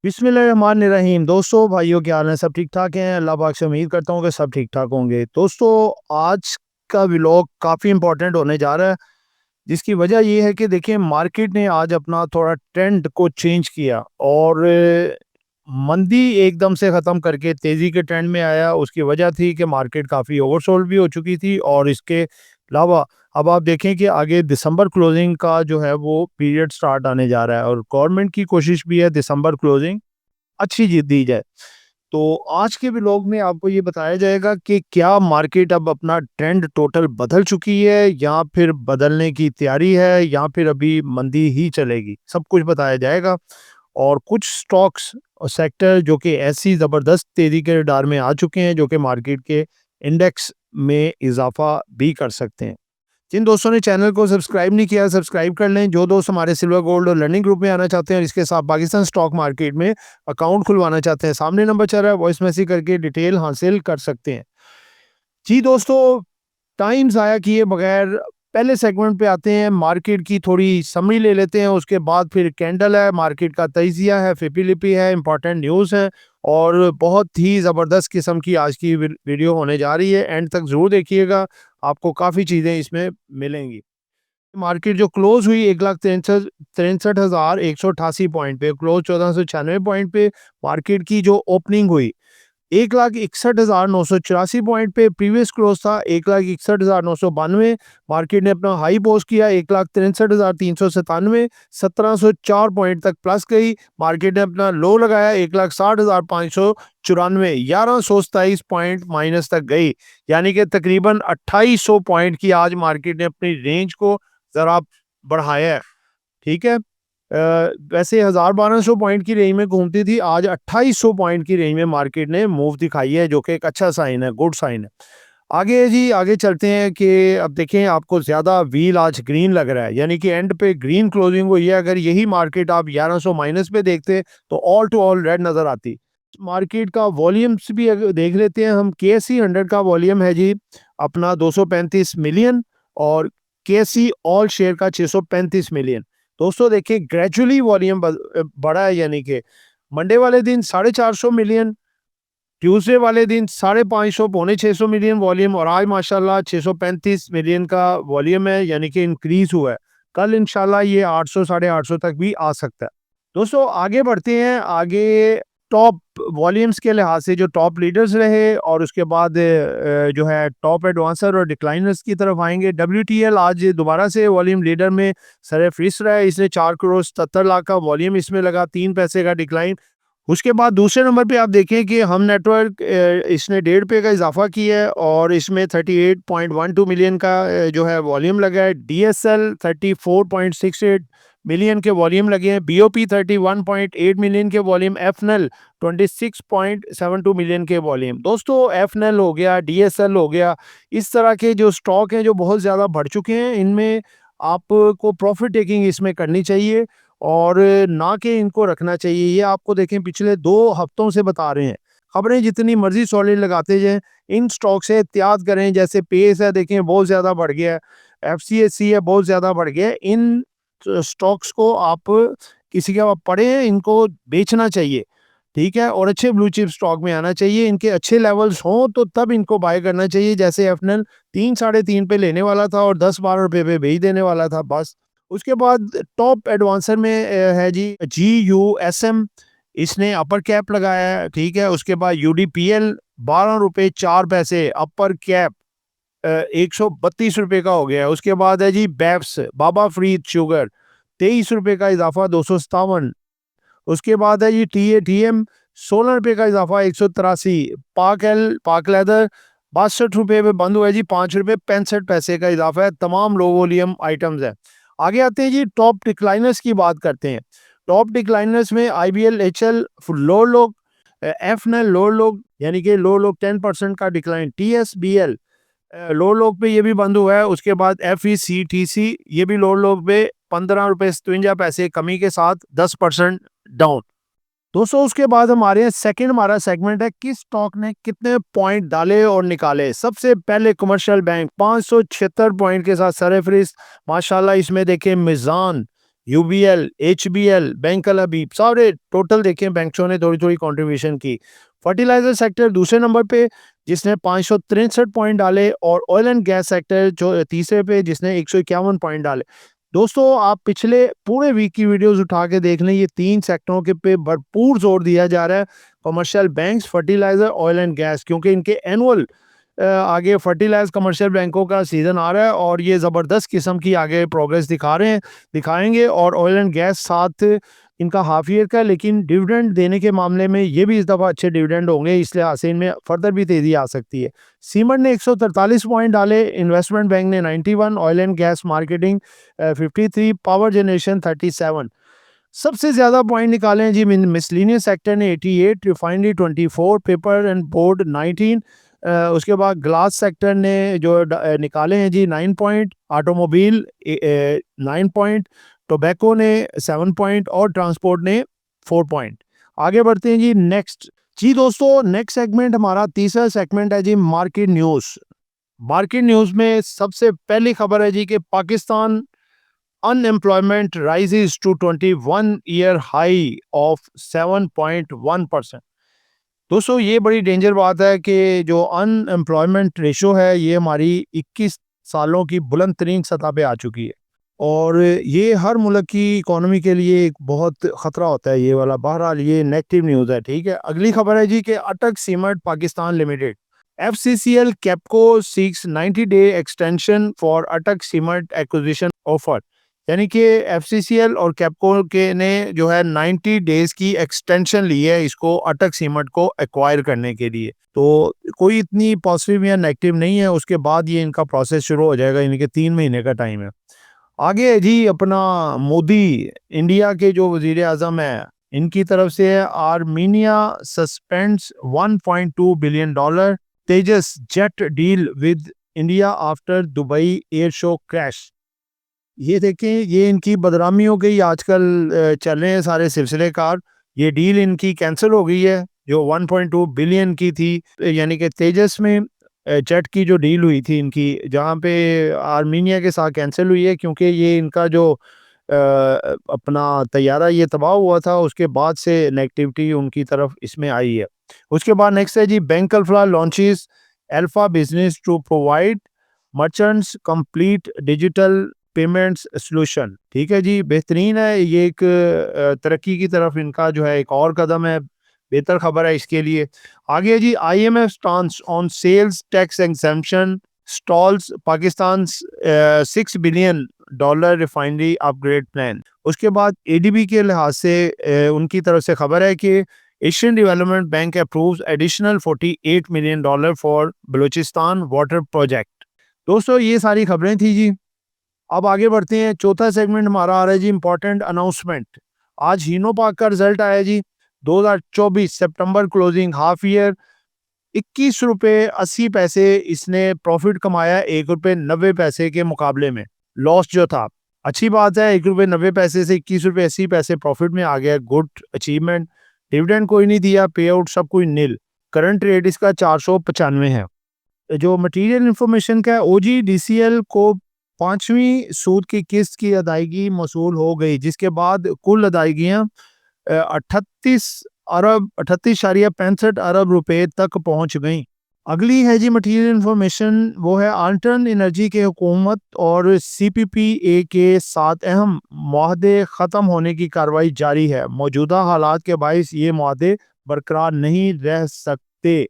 बिस्मिल्लाहिर्रहमानिर्रहीम। दोस्तों, भाइयों, क्या हाल है? सब ठीक ठाक हैं? अल्लाह पाक से उम्मीद करता हूँ कि सब ठीक ठाक होंगे। दोस्तों, आज का व्लॉग काफ़ी इंपॉर्टेंट होने जा रहा है, जिसकी वजह ये है कि देखिए मार्केट ने आज अपना थोड़ा ट्रेंड को चेंज किया और मंदी एकदम से ख़त्म करके तेज़ी के ट्रेंड में आया। उसकी वजह थी कि मार्केट काफ़ी ओवरसोल्ड भी हो चुकी थी और इसके अलावा अब आप देखें कि आगे दिसंबर क्लोजिंग का जो है वो पीरियड स्टार्ट आने जा रहा है और गवर्नमेंट की कोशिश भी है दिसंबर क्लोजिंग अच्छी जीत दी जाए। तो आज के व्लॉग में आपको ये बताया जाएगा कि क्या मार्केट अब अपना ट्रेंड टोटल बदल चुकी है या फिर बदलने की तैयारी है या फिर अभी मंदी ही चलेगी, सब कुछ बताया जाएगा। और कुछ स्टॉक्स और सेक्टर जो कि ऐसी ज़बरदस्त तेज़ी के रडार में आ चुके हैं जो कि मार्केट के इंडेक्स में इजाफा भी कर सकते हैं। जिन दोस्तों ने चैनल को सब्सक्राइब नहीं किया, सब्सक्राइब कर लें। जो दोस्त हमारे सिल्वर गोल्ड और लर्निंग ग्रुप में आना चाहते हैं और इसके साथ पाकिस्तान स्टॉक मार्केट में अकाउंट खुलवाना चाहते हैं, सामने नंबर चल रहा है, वॉइस मैसेज करके डिटेल हासिल कर सकते हैं। जी दोस्तों, टाइम ज़ाया किए बगैर पहले सेगमेंट पे आते हैं। मार्केट की थोड़ी समरी ले लेते हैं, उसके बाद फिर कैंडल है, मार्केट का तजिया है, फिपी-लिपि है, इंपॉर्टेंट न्यूज़ है और बहुत ही ज़बरदस्त किस्म की आज की वीडियो होने जा रही है। एंड तक ज़रूर देखिएगा, आपको काफ़ी चीज़ें इसमें मिलेंगी। मार्केट जो क्लोज हुई 1,63,188 पॉइंट पे क्लोज, 1496 पॉइंट पे मार्केट की जो ओपनिंग हुई 1,61,984 पॉइंट पे प्रीवियस क्लोज था 1,61,992। मार्केट ने अपना हाई पोस्ट किया 1,63,397, 1,704 पॉइंट तक प्लस गई। मार्केट ने अपना लो लगाया 1,60,594, 1,127 पॉइंट माइनस तक गई, यानी कि तकरीबन 2,800 पॉइंट की आज मार्केट ने अपनी रेंज को जरा बढ़ाया है। ठीक है, वैसे 1,1200 पॉइंट की रेंज में घूमती थी, आज 2,800 पॉइंट की रेंज में मार्केट ने मूव दिखाई है, जो कि एक अच्छा साइन है, गुड साइन है। आगे जी, आगे चलते हैं कि अब देखें आपको ज़्यादा व्हील आज ग्रीन लग रहा है, यानी कि एंड पे ग्रीन क्लोजिंग हुई है। अगर यही मार्केट आप 1100 माइनस पे देखते तो ऑल टू ऑल रेड नज़र आती। मार्केट का वॉल्यूम्स भी अगर देख लेते हैं हम, केएसई 100 का वॉल्यूम है जी अपना 235 मिलियन और केएसई ऑल शेयर का 635 मिलियन। दोस्तों देखिए ग्रेजुअली वॉल्यूम बढ़ा है, यानी कि मंडे वाले दिन 450 मिलियन, ट्यूसडे वाले दिन 550 पौने 600 मिलियन वॉल्यूम और आज माशाल्लाह 635 मिलियन का वॉल्यूम है, यानी कि इंक्रीज हुआ है। कल इंशाल्लाह ये 800 साढ़े 800 तक भी आ सकता है। दोस्तों आगे बढ़ते हैं। आगे टॉप वॉल्यूम्स के लिहाज से जो टॉप लीडर्स रहे और उसके बाद जो है टॉप एडवांसर और डिक्लाइनर्स की तरफ आएंगे। डब्ल्यूटीएल आज दोबारा से वॉल्यूम लीडर में सरफरिस्त रहा है, इसने 4 करोड़ 77 लाख का वॉल्यूम इसमें लगा, 3 पैसे का डिक्लाइन। उसके बाद दूसरे नंबर पे आप देखें कि हम नेटवर्क इसने 1.5 का इजाफा किया है और इसमें 38.12 मिलियन का जो है वॉल्यूम लगा है। डीएसएल 34.68 मिलियन के वॉल्यूम लगे हैं। बीओपी 31.8 मिलियन के वॉल्यूम। एफएनएल 26.72 मिलियन के वॉल्यूम। दोस्तों एफएनएल हो गया, डीएसएल हो गया, इस तरह के जो स्टॉक हैं जो बहुत ज़्यादा बढ़ चुके हैं, इनमें आपको प्रॉफिट टेकिंग इसमें करनी चाहिए और ना कि इनको रखना चाहिए। ये आपको देखें पिछले 2 हफ्तों से बता रहे हैं। खबरें जितनी मर्जी सॉलिड लगाते जाएं, इन स्टॉक से एहतियात करें। जैसे पेस है, देखें बहुत ज़्यादा बढ़ गया है, एफसीएससी है बहुत ज़्यादा बढ़ गया है। इन स्टॉक्स को आप किसी के पड़े हैं, इनको बेचना चाहिए, ठीक है, और अच्छे ब्लू चिप स्टॉक में आना चाहिए। इनके अच्छे लेवल्स हों तो तब इनको बाय करना चाहिए। जैसे एफएनएल 3 साढ़े 3 पे लेने वाला था और 10-12 रुपए पे बेच देने वाला था बस। उसके बाद टॉप एडवांसर में है जी जीयूएसएम, इसने अपर कैप लगाया है, ठीक है। उसके बाद यूडीपीएल 12 रुपए 4 पैसे अपर कैप 132 रुपए का हो गया है। उसके बाद है जी बैप्स बाबा फरीद शुगर 23 रुपए का इजाफा 257। उसके बाद है जी टीएटीएम 16 रुपए का इजाफा 183। पाक लेदर 62 रुपए पे बंद हुआ है जी, 5 रुपए 65 पैसे का इजाफा है। तमाम लो वॉल्यूम आइटम्स है। आगे आते हैं जी, टॉप डिक्लाइनर्स की बात करते हैं। टॉप डिक्लाइनर्स में आईबीएल एचएल लो लोग, एफएनएल लो लोग, यानी कि लो लोग 10% का डिक्लाइन। टीएसबीएल लो लोग पे ये भी बंद हुआ है। उसके बाद एफईसीटीसी ये भी लो लोग पे 15 रुपए 57 पैसे कमी के साथ 10% डाउन। दोस्तों उसके बाद हमारे सेकंड हमारा सेगमेंट है किस स्टॉक ने कितने पॉइंट डाले और निकाले। सबसे पहले कमर्शियल बैंक 576 पॉइंट के साथ सरफरिस्त, माशाल्लाह। इसमें देखें मिजान यूबीएल, एचबीएल, बैंक अल हबीब, सारे टोटल देखें बैंकों ने थोड़ी-थोड़ी कंट्रीब्यूशन की। फर्टिलाइजर सेक्टर दूसरे नंबर पे जिसने 563 पॉइंट डाले और ऑयल एंड गैस सेक्टर जो तीसरे पे जिसने 151 पॉइंट डाले। दोस्तों आप पिछले पूरे वीक की वीडियोस उठा के देख लें, ये 3 सेक्टरों के पे भरपूर जोर दिया जा रहा है। Commercial banks, fertilizer, oil and gas, क्योंकि इनके एनुअल आगे फर्टिलाइज कमर्शियल बैंकों का सीजन आ रहा है और ये ज़बरदस्त किस्म की आगे प्रोग्रेस दिखा रहे हैं, दिखाएंगे। और ऑयल एंड गैस साथ इनका हाफ ईयर का, लेकिन डिविडेंड देने के मामले में ये भी इस दफ़ा अच्छे डिविडेंड होंगे, इसलिए आसे इनमें फर्दर भी तेज़ी आ सकती है। सीमेंट ने 143 पॉइंट डाले, इन्वेस्टमेंट बैंक ने 91, oil and gas marketing 53, power generation 37। सबसे ज़्यादा पॉइंट निकाले हैं जी मिसलिनियस सेक्टर ने 88, रिफाइनरी 24, पेपर एंड बोर्ड 19, उसके बाद ग्लास सेक्टर ने जो निकाले हैं जी 9 पॉइंट, ऑटोमोबाइल 9 पॉइंट, टोबैको ने 7 पॉइंट और ट्रांसपोर्ट ने 4 पॉइंट। आगे बढ़ते हैं जी नेक्स्ट। जी दोस्तों, नेक्स्ट सेगमेंट हमारा तीसरा सेगमेंट है जी मार्केट न्यूज़। मार्केट न्यूज़ में सबसे पहली खबर है जी कि Pakistan unemployment rises to 21-year high of 7.1%। दोस्तों ये बड़ी डेंजर बात है कि जो अनएम्प्लॉयमेंट रेशो है ये हमारी 21 सालों की बुलंद तरीन सतह पे आ चुकी है और ये हर मुल्क की इकोनॉमी के लिए एक बहुत ख़तरा होता है ये वाला। बहरहाल ये नेगेटिव न्यूज़ है, ठीक है। अगली खबर है जी कि Attock cement Pakistan limited, FCCL कैपको seeks 90 day extension for Attock cement acquisition offer. यानी कि FCCL और कैपको के ने जो है 90 डेज की एक्सटेंशन ली है इसको अटक सीमेंट को एक्वायर करने के लिए। तो कोई इतनी पॉजिटिव या नेगेटिव नहीं है, उसके बाद ये इनका प्रोसेस शुरू हो जाएगा, यानी कि 3 महीने का टाइम है। आगे है जी अपना मोदी, इंडिया के जो वजीर आजम है, इनकी तरफ से Armenia suspends $1.2 billion Tejas jet deal with India after Dubai air show crash. ये देखें, ये इनकी बदनामी हो गई, आजकल चल रहे हैं सारे सिलसिलेकार। ये डील इनकी कैंसिल हो गई है जो 1.2 बिलियन की थी, यानी कि तेजस में जेट की जो डील हुई थी इनकी, जहाँ पे आर्मीनिया के साथ कैंसिल हुई है क्योंकि ये इनका जो अपना तैयारा ये तबाह हुआ था, उसके बाद से नेगेटिविटी उनकी तरफ इसमें आई है। उसके बाद नेक्स्ट है जी bank alpha launches alpha business to provide merchants complete digital payments solution. ठीक है जी, बेहतरीन है ये, एक तरक्की की तरफ इनका जो है एक और कदम है, बेहतर खबर है इसके लिए। आगे जी IMF stance on sales tax exemption stalls Pakistan $6 billion refinery upgrade plan. उसके बाद ADB के लिहाज से उनकी तरफ से खबर है कि Asian development bank approves additional $48 million for Balochistan water project. दोस्तों ये सारी खबरें थी जी। अब आगे बढ़ते हैं, चौथा सेगमेंट हमारा आ रहा है जी इंपॉर्टेंट अनाउंसमेंट। आज हीनो पाक का रिजल्ट आया जी, 2024 सितंबर क्लोजिंग हाफ ईयर 21 रुपए 80 पैसे इसने प्रॉफिट कमाया, 1 रुपए 90 पैसे के मुकाबले में लॉस जो था। अच्छी बात है, 1 रुपए 90 पैसे से 21 रुपए 80 पैसे प्रॉफिट में आ गया, गुड अचीवमेंट। डिविडेंड कोई नहीं दिया, पे आउट सब कुछ नील। करंट रेट इसका 495 है। जो मटेरियल इंफॉर्मेशन का है, OGDCL को 5वीं सूद की किस्त की अदायगी मौसूल हो गई, जिसके बाद कुल अदायगियां 38.65 अरब रुपए तक पहुंच गई। अगली है जी मटेरियल इंफॉर्मेशन, वो है आल्टर्न एनर्जी के हुकूमत और CPPA के साथ अहम मुआहदे ख़त्म होने की कार्रवाई जारी है। मौजूदा हालात के बायस ये मुआहदे बरकरार नहीं रह सकते।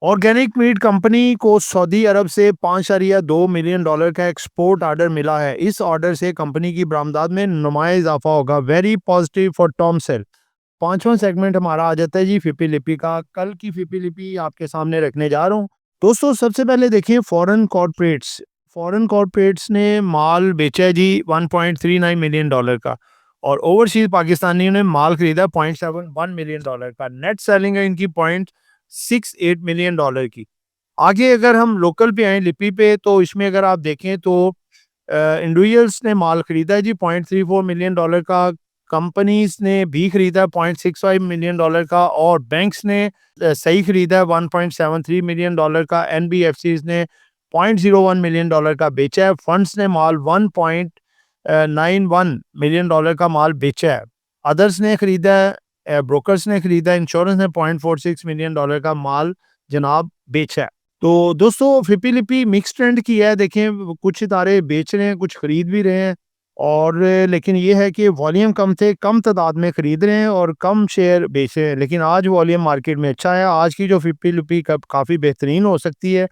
ऑर्गेनिक मीट कंपनी को सऊदी अरब से $5.2 मिलियन का एक्सपोर्ट ऑर्डर मिला है। इस ऑर्डर से कंपनी की बरामदात में नुमाया इजाफा होगा। वेरी पॉजिटिव फॉर टॉम सेल। पांचवा सेगमेंट हमारा आ जाता है जी फिपी लिपि का। कल की फिपी लिपि आपके सामने रखने जा रहा हूँ। दोस्तों सबसे पहले देखिए फॉरेन कॉर्पोरेट्स। फॉरेन कॉर्पोरेट्स ने माल बेचा है जी $1.39 मिलियन का और ओवरसीज पाकिस्तानियों ने माल खरीदा $0.71 मिलियन का। नेट सेलिंग है इनकी $0.68 मिलियन की। आगे अगर हम लोकल पे आए लिपि पे, तो इसमें अगर आप देखें तो इंडिविजुअल्स ने माल खरीदा है जी $0.34 मिलियन का, कंपनीज ने भी खरीदा $0.65 मिलियन का और बैंक्स ने सही खरीदा है $1.73 मिलियन का। NBFCs ने $0.01 मिलियन का बेचा है। फंड्स ने माल $91 मिलियन का माल बेचा है। अदर्स ने खरीदा है, ब्रोकर्स ने खरीदा, इंश्योरेंस ने $0.46 मिलियन का माल जनाब बेचा है। तो दोस्तों फिपी लिपि मिक्स ट्रेंड की है। देखें कुछ सितारे बेच रहे हैं, कुछ खरीद भी रहे हैं, और लेकिन ये है कि वॉल्यूम कम थे, कम तादाद में खरीद रहे हैं और कम शेयर बेच रहे हैं। लेकिन आज वॉल्यूम मार्केट में अच्छा है। आज की जो फिपी लिपि काफ़ी बेहतरीन हो सकती है,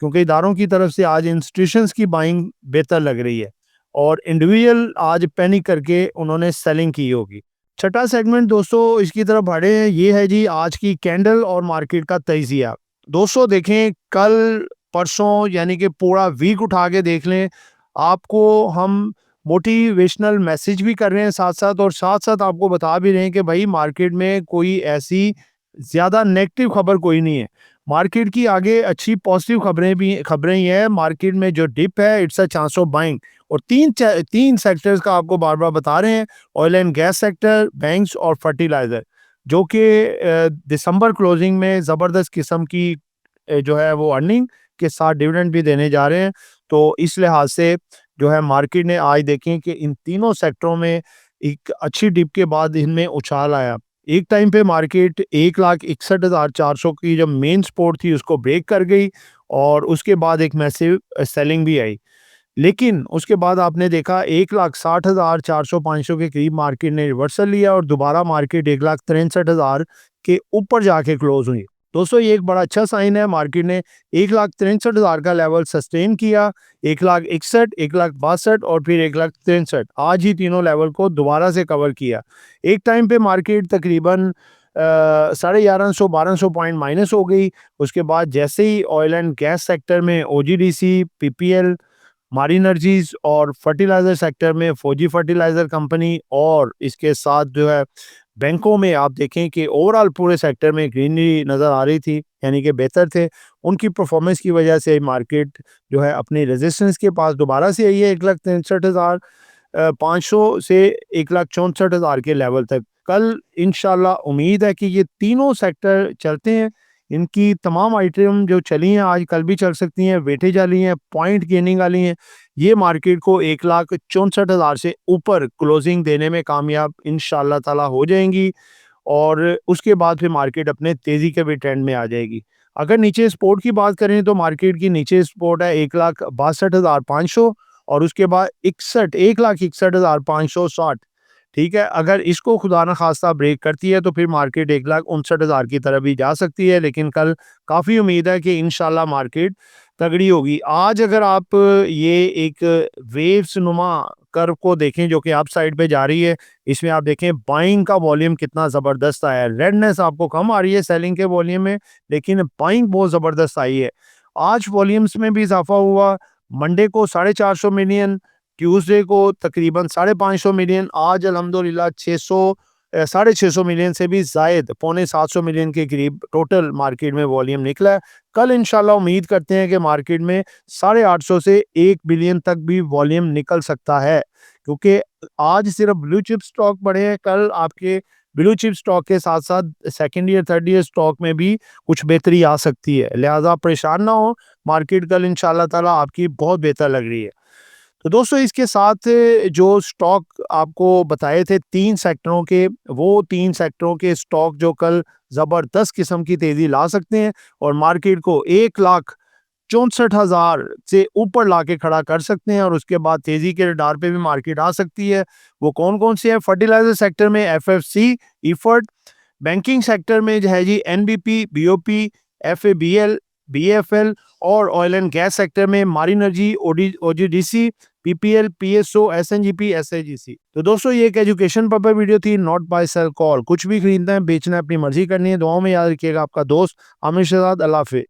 क्योंकि इदारों की तरफ से आज इंस्टीट्यूशंस की बाइंग बेहतर लग रही है और इंडिविजुअल आज पैनिक करके उन्होंने सेलिंग की होगी। छठा सेगमेंट दोस्तों इसकी तरफ बढ़े हैं, ये है जी आज की कैंडल और मार्केट का तजिया। दोस्तों देखें कल परसों यानी कि पूरा वीक उठा के देख लें, आपको हम मोटिवेशनल मैसेज भी कर रहे हैं साथ साथ, और साथ साथ आपको बता भी रहे हैं कि भाई मार्केट में कोई ऐसी ज़्यादा नेगेटिव खबर कोई नहीं है। मार्केट की आगे अच्छी पॉजिटिव खबरें ही हैं। मार्केट में जो डिप है it's a chance of buying, और तीन सेक्टर्स का आपको बार बार बता रहे हैं, oil and gas sector, banks और फर्टिलाइजर, जो कि दिसंबर क्लोजिंग में ज़बरदस्त किस्म की जो है वो अर्निंग के साथ डिविडेंड भी देने जा रहे हैं। तो इस लिहाज से जो है मार्केट ने आज देखें कि इन तीनों सेक्टरों में एक अच्छी डिप के बाद इनमें उछाल आया। एक टाइम पे मार्केट 1,61,400 की जब मेन सपोर्ट थी उसको ब्रेक कर गई, और उसके बाद एक मैसिव सेलिंग भी आई। लेकिन उसके बाद आपने देखा 1,60,400-500 के करीब मार्केट ने रिवर्सल लिया और दोबारा मार्केट 1,63,000 के ऊपर जाके क्लोज हुई। दोस्तों ये एक बड़ा अच्छा साइन है। मार्केट ने 1,63,000 का लेवल सस्टेन किया, 1,61,000, 1,62,000 और फिर 1,63,000। आज ही तीनों लेवल को दोबारा से कवर किया। एक टाइम पे मार्केट तकरीबन 1150-1200 पॉइंट माइनस हो गई। उसके बाद जैसे ही ऑयल एंड गैस सेक्टर में ओजीडीसी, पीपीएल, मारी एनर्जीज और फर्टिलाइजर सेक्टर में फौजी फर्टिलाइजर कंपनी, और इसके साथ जो है बैंकों में आप देखें कि ओवरऑल पूरे सेक्टर में ग्रीनरी नज़र आ रही थी, यानी कि बेहतर थे। उनकी परफॉर्मेंस की वजह से मार्केट जो है अपनी रेजिस्टेंस के पास दोबारा से आई है 1,63,500 से 1,64,000 के लेवल तक। कल इंशाल्लाह उम्मीद है कि ये तीनों सेक्टर चलते हैं। इनकी तमाम आइटम जो चली हैं आज कल भी चल सकती हैं, वेटेज वाली हैं, पॉइंट गेनिंग वाली हैं। ये मार्केट को 1,64,000 से ऊपर क्लोजिंग देने में कामयाब इंशाल्लाह ताला हो जाएंगी, और उसके बाद फिर मार्केट अपने तेज़ी के भी ट्रेंड में आ जाएगी। अगर नीचे सपोर्ट की बात करें तो मार्केट की नीचे सपोर्ट है 1,62,500, और उसके बाद 1,61,560। ठीक है, अगर इसको खुदा न खास्ता ब्रेक करती है तो फिर मार्केट 1,59,000 की तरफ भी जा सकती है। लेकिन कल काफ़ी उम्मीद है कि इंशाल्लाह मार्केट तगड़ी होगी। आज अगर आप ये एक वेव्स नुमा कर्व को देखें जो कि अप साइड पे जा रही है, इसमें आप देखें बाइंग का वॉल्यूम कितना ज़बरदस्त आया है। रेडनेस आपको कम आ रही है सेलिंग के वॉल्यूम में, लेकिन बाइंग बहुत ज़बरदस्त आई है। आज वॉल्यूम्स में भी इजाफा हुआ। मंडे को 450 मिलियन, ट्यूसडे को तकरीबन 550 मिलियन, आज अल्हम्दुलिल्लाह 650 मिलियन से भी ज़ायद, पौने 700 मिलियन के करीब टोटल मार्केट में वॉल्यूम निकला है। कल इंशाल्लाह उम्मीद करते हैं कि मार्केट में 850 से 1 बिलियन तक भी वॉल्यूम निकल सकता है, क्योंकि आज सिर्फ ब्लू चिप स्टॉक बढ़े हैं। कल आपके ब्लू चिप स्टॉक के साथ साथ second year third year stock में भी कुछ बेहतरी आ सकती है, लिहाजा परेशान ना हो। मार्केट कल इंशाल्लाह ताला आपकी बहुत बेहतर लग रही है। तो दोस्तों इसके साथ जो स्टॉक आपको बताए थे तीन सेक्टरों के, वो तीन सेक्टरों के स्टॉक जो कल ज़बरदस्त किस्म की तेज़ी ला सकते हैं और मार्केट को 1,64,000 से ऊपर लाके खड़ा कर सकते हैं, और उसके बाद तेज़ी के रडार पे भी मार्केट आ सकती है। वो कौन कौन से हैं? फर्टिलाइजर सेक्टर में एफएफसी, इफर्ट, बैंकिंग सेक्टर में जो है जी एनबीपी, बीओपी, एफएबीएल, बीएफएल, और ऑयल एंड गैस सेक्टर में मारी एनर्जी, ओजीडीसी, पीपीएल, पीएसओ, एसएनजीपी, एसएजीसी। तो दोस्तों ये एक एजुकेशन पर्पस वीडियो थी, नॉट बाय सेल कॉल। कुछ भी खरीदना है बेचना है अपनी मर्जी करनी है। दुआओं में याद रखिएगा। आपका दोस्त आमिर शहजाद। अल्लाह हाफिज़।